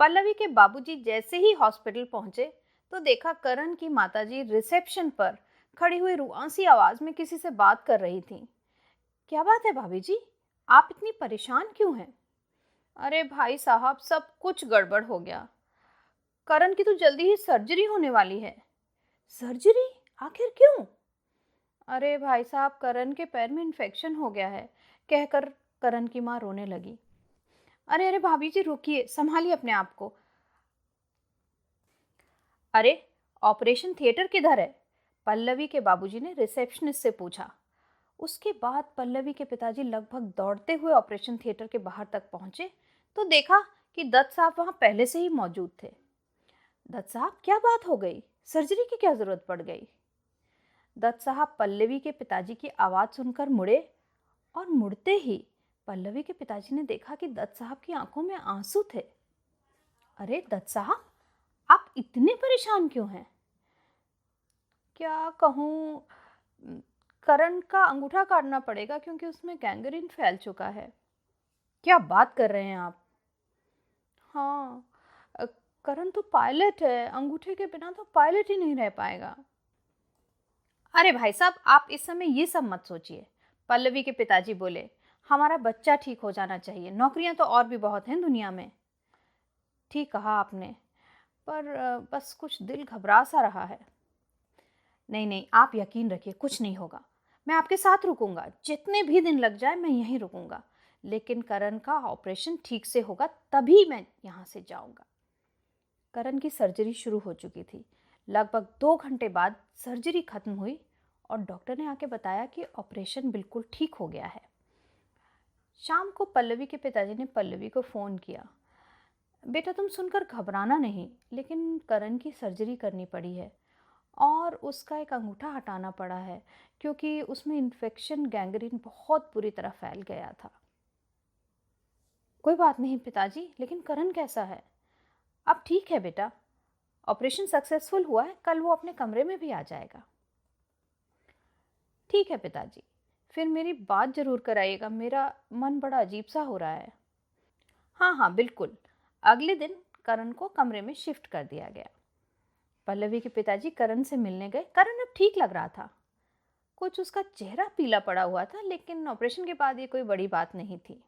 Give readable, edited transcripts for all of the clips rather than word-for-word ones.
पल्लवी के बाबूजी जैसे ही हॉस्पिटल पहुंचे तो देखा करण की माताजी रिसेप्शन पर खड़ी हुई रुआंसी आवाज में किसी से बात कर रही थी। क्या बात है भाभी जी, आप इतनी परेशान क्यों हैं? अरे भाई साहब, सब कुछ गड़बड़ हो गया। करण की तो जल्दी ही सर्जरी होने वाली है। सर्जरी? आखिर क्यों? अरे भाई साहब, करण के पैर में इन्फेक्शन हो गया है, कहकर करण की माँ रोने लगी। अरे अरे भाभी जी रुकिए, संभालिए अपने आप को। अरे, ऑपरेशन थिएटर किधर है? पल्लवी के बाबूजी ने रिसेप्शनिस्ट से पूछा। उसके बाद पल्लवी के पिताजी लगभग दौड़ते हुए ऑपरेशन थिएटर के बाहर तक पहुंचे तो देखा कि दत्त साहब वहां पहले से ही मौजूद थे। दत्त साहब, क्या बात हो गई? सर्जरी की क्या जरूरत पड़ गई? दत्त साहब पल्लवी के पिताजी की आवाज सुनकर मुड़े और मुड़ते ही पल्लवी के पिताजी ने देखा कि दत्त साहब की आंखों में आंसू थे। अरे दत्त साहब, आप इतने परेशान क्यों हैं? क्या कहूँ, करण का अंगूठा काटना पड़ेगा क्योंकि उसमें गैंग्रीन फैल चुका है। क्या बात कर रहे हैं आप? हाँ, अ, करण तो पायलट है, अंगूठे के बिना तो पायलट ही नहीं रह पाएगा। अरे भाई साहब, आप इस समय ये सब मत सोचिए। पल्लवी के पिताजी बोले, हमारा बच्चा ठीक हो जाना चाहिए, नौकरियां तो और भी बहुत हैं दुनिया में। ठीक कहा आपने, पर बस कुछ दिल घबरा सा रहा है। नहीं नहीं, आप यकीन रखिए, कुछ नहीं होगा। मैं आपके साथ रुकूंगा, जितने भी दिन लग जाए मैं यहीं रुकूंगा, लेकिन करण का ऑपरेशन ठीक से होगा तभी मैं यहाँ से जाऊंगा। करण की सर्जरी शुरू हो चुकी थी। लगभग 2 घंटे बाद सर्जरी खत्म हुई और डॉक्टर ने आके बताया कि ऑपरेशन बिल्कुल ठीक हो गया है। शाम को पल्लवी के पिताजी ने पल्लवी को फ़ोन किया। बेटा, तुम सुनकर घबराना नहीं, लेकिन करण की सर्जरी करनी पड़ी है और उसका एक अंगूठा हटाना पड़ा है क्योंकि उसमें इन्फेक्शन गैंग्रीन बहुत बुरी तरह फैल गया था। कोई बात नहीं पिताजी, लेकिन करण कैसा है? अब ठीक है बेटा, ऑपरेशन सक्सेसफुल हुआ है, कल वो अपने कमरे में भी आ जाएगा। ठीक है पिताजी, फिर मेरी बात जरूर कराइएगा, मेरा मन बड़ा अजीब सा हो रहा है। हाँ हाँ बिल्कुल। अगले दिन करण को कमरे में शिफ्ट कर दिया गया। पल्लवी के पिताजी करण से मिलने गए। करण अब ठीक लग रहा था। कुछ उसका चेहरा पीला पड़ा हुआ था, लेकिन ऑपरेशन के बाद ये कोई बड़ी बात नहीं थी।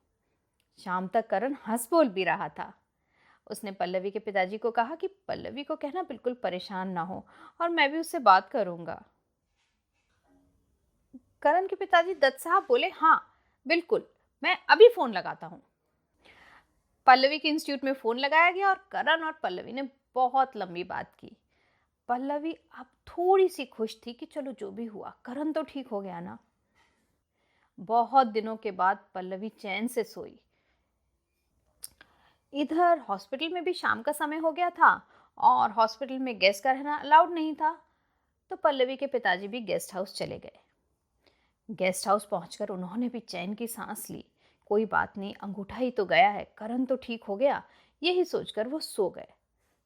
शाम तक करण हंस बोल भी रहा था। उसने पल्लवी के पिताजी को कहा कि पल्लवी को कहना बिल्कुल परेशान ना हो और मैं भी उससे बात करूंगा। करण के पिताजी दत्त साहब बोले, हाँ बिल्कुल, मैं अभी फोन लगाता हूँ। पल्लवी के इंस्टीट्यूट में फोन लगाया गया और करण और पल्लवी ने बहुत लंबी बात की। पल्लवी अब थोड़ी सी खुश थी कि चलो जो भी हुआ करण तो ठीक हो गया ना। बहुत दिनों के बाद पल्लवी चैन से सोई। इधर हॉस्पिटल में भी शाम का समय हो गया था और हॉस्पिटल में गेस्ट का रहना अलाउड नहीं था, तो पल्लवी के पिताजी भी गेस्ट हाउस चले गए। गेस्ट हाउस पहुंचकर उन्होंने भी चैन की सांस ली। कोई बात नहीं, अंगूठा ही तो गया है, करण तो ठीक हो गया, यही सोचकर वो सो गए।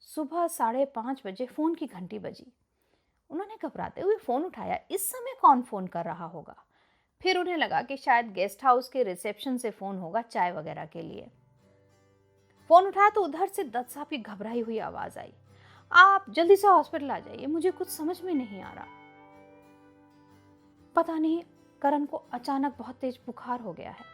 सुबह 5:30 बजे फोन की घंटी बजी। उन्होंने घबराते हुए फोन उठाया। इस समय कौन फोन कर रहा होगा? फिर उन्हें लगा कि शायद गेस्ट हाउस के रिसेप्शन से फोन होगा चाय वगैरह के लिए। फोन उठाया तो उधर से दत्त साहब की घबराई हुई आवाज आई, आप जल्दी से हॉस्पिटल आ जाइए, मुझे कुछ समझ में नहीं आ रहा। पता नहीं, करण को अचानक बहुत तेज बुखार हो गया है।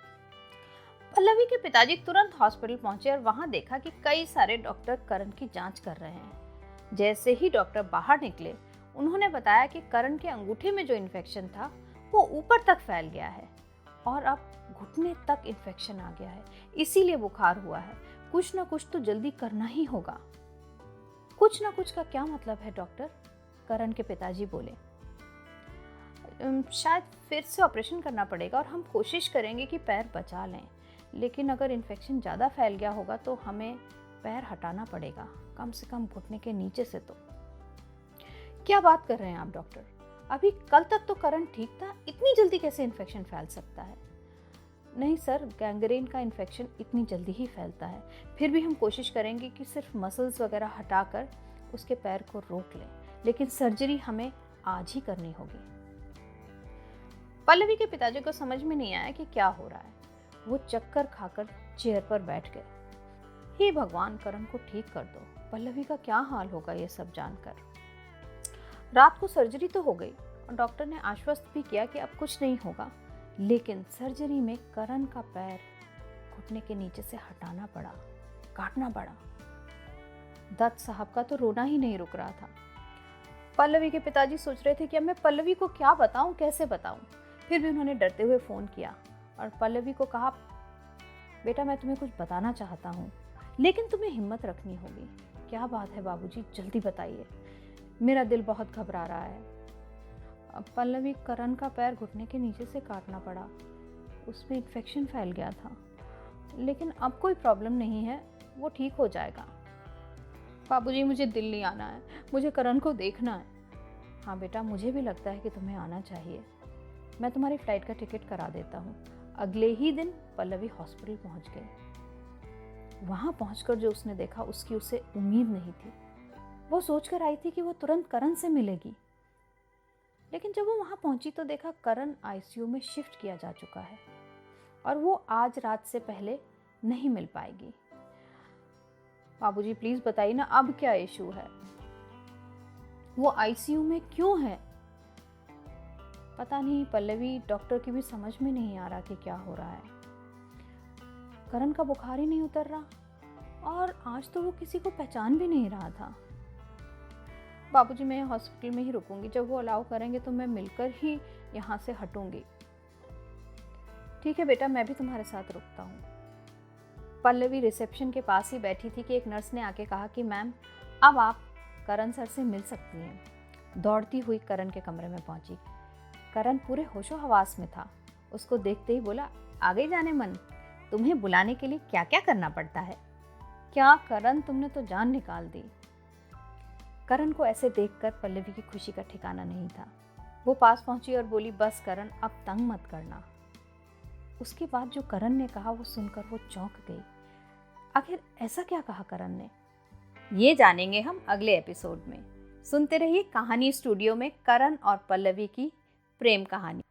पल्लवी के पिताजी तुरंत हॉस्पिटल पहुंचे और वहां देखा कि कई सारे डॉक्टर करण की जांच कर रहे हैं। जैसे ही डॉक्टर बाहर निकले, उन्होंने बताया कि करण के अंगूठे में जो इन्फेक्शन था वो ऊपर तक फैल गया है और अब घुटने तक इन्फेक्शन आ गया है, इसीलिए बुखार हुआ है। कुछ ना कुछ तो जल्दी करना ही होगा। कुछ ना कुछ का क्या मतलब है डॉक्टर? करण के पिताजी बोले, शायद फिर से ऑपरेशन करना पड़ेगा और हम कोशिश करेंगे कि पैर बचा लें, लेकिन अगर इन्फेक्शन ज़्यादा फैल गया होगा तो हमें पैर हटाना पड़ेगा, कम से कम घुटने के नीचे से। तो क्या बात कर रहे हैं आप डॉक्टर? अभी कल तक तो करण ठीक था, इतनी जल्दी कैसे इन्फेक्शन फैल सकता है? नहीं सर, गैंग्रीन का इन्फेक्शन इतनी जल्दी ही फैलता है। फिर भी हम कोशिश करेंगे कि सिर्फ मसल्स वगैरह हटाकर उसके पैर को रोक लें, लेकिन सर्जरी हमें आज ही करनी होगी। पल्लवी के पिताजी को समझ में नहीं आया कि क्या हो रहा है। वो चक्कर खाकर चेयर पर बैठ गए। हे भगवान, करण को ठीक कर दो। पल्लवी का क्या हाल होगा ये सब जानकर। रात को सर्जरी तो हो गई और डॉक्टर ने आश्वस्त भी किया कि अब कुछ नहीं होगा, लेकिन सर्जरी में करण का पैर घुटने के नीचे से हटाना पड़ा, काटना पड़ा। दत्त साहब का तो रोना ही नहीं रुक रहा था। पल्लवी के पिताजी सोच रहे थे कि अब मैं पल्लवी को क्या बताऊं, कैसे बताऊं। फिर भी उन्होंने डरते हुए फ़ोन किया और पल्लवी को कहा, बेटा मैं तुम्हें कुछ बताना चाहता हूँ, लेकिन तुम्हें हिम्मत रखनी होगी। क्या बात है बाबूजी, जल्दी बताइए, मेरा दिल बहुत घबरा रहा है। अब पल्लवी, करण का पैर घुटने के नीचे से काटना पड़ा, उसमें इन्फेक्शन फैल गया था, लेकिन अब कोई प्रॉब्लम नहीं है, वो ठीक हो जाएगा। बाबूजी मुझे दिल्ली आना है, मुझे करण को देखना है। हाँ बेटा, मुझे भी लगता है कि तुम्हें आना चाहिए। मैं तुम्हारी फ़्लाइट का टिकट करा देता हूँ। अगले ही दिन पल्लवी हॉस्पिटल पहुँच गई। वहाँ पहुँचकर जो उसने देखा, उसकी उसे उम्मीद नहीं थी। वो सोचकर आई थी कि वो तुरंत करण से मिलेगी, लेकिन जब वो वहाँ पहुँची तो देखा करण आईसीयू में शिफ्ट किया जा चुका है और वो आज रात से पहले नहीं मिल पाएगी। बाबूजी प्लीज बताइए ना, अब क्या इशू है? वो आईसीयू में क्यों है? पता नहीं, पल्लवी डॉक्टर की भी समझ में नहीं आ रहा कि क्या हो रहा है। करण का बुखार ही नहीं उतर रहा और आज तो वो किसी को पहचान भी नहीं रहा था। बाबूजी मैं हॉस्पिटल में ही रुकूंगी, जब वो अलाउ करेंगे तो मैं मिलकर ही यहाँ से हटूंगी। ठीक है बेटा, मैं भी तुम्हारे साथ रुकता हूँ। पल्लवी रिसेप्शन के पास ही बैठी थी कि एक नर्स ने आके कहा कि मैम अब आप करण सर से मिल सकती हैं। दौड़ती हुई करण के कमरे में पहुंची। करण पूरे होशो हवास में था। उसको देखते ही बोला, आ गई जाने मन, तुम्हें बुलाने के लिए क्या क्या करना पड़ता है। क्या करण, तुमने तो जान निकाल दी। करण को ऐसे देखकर पल्लवी की खुशी का ठिकाना नहीं था। वो पास पहुंची और बोली, बस करण अब तंग मत करना। उसके बाद जो करण ने कहा वो सुनकर वो चौंक गई। आखिर ऐसा क्या कहा करण ने, ये जानेंगे हम अगले एपिसोड में। सुनते रहिए कहानी स्टूडियो में करण और पल्लवी की प्रेम कहानी।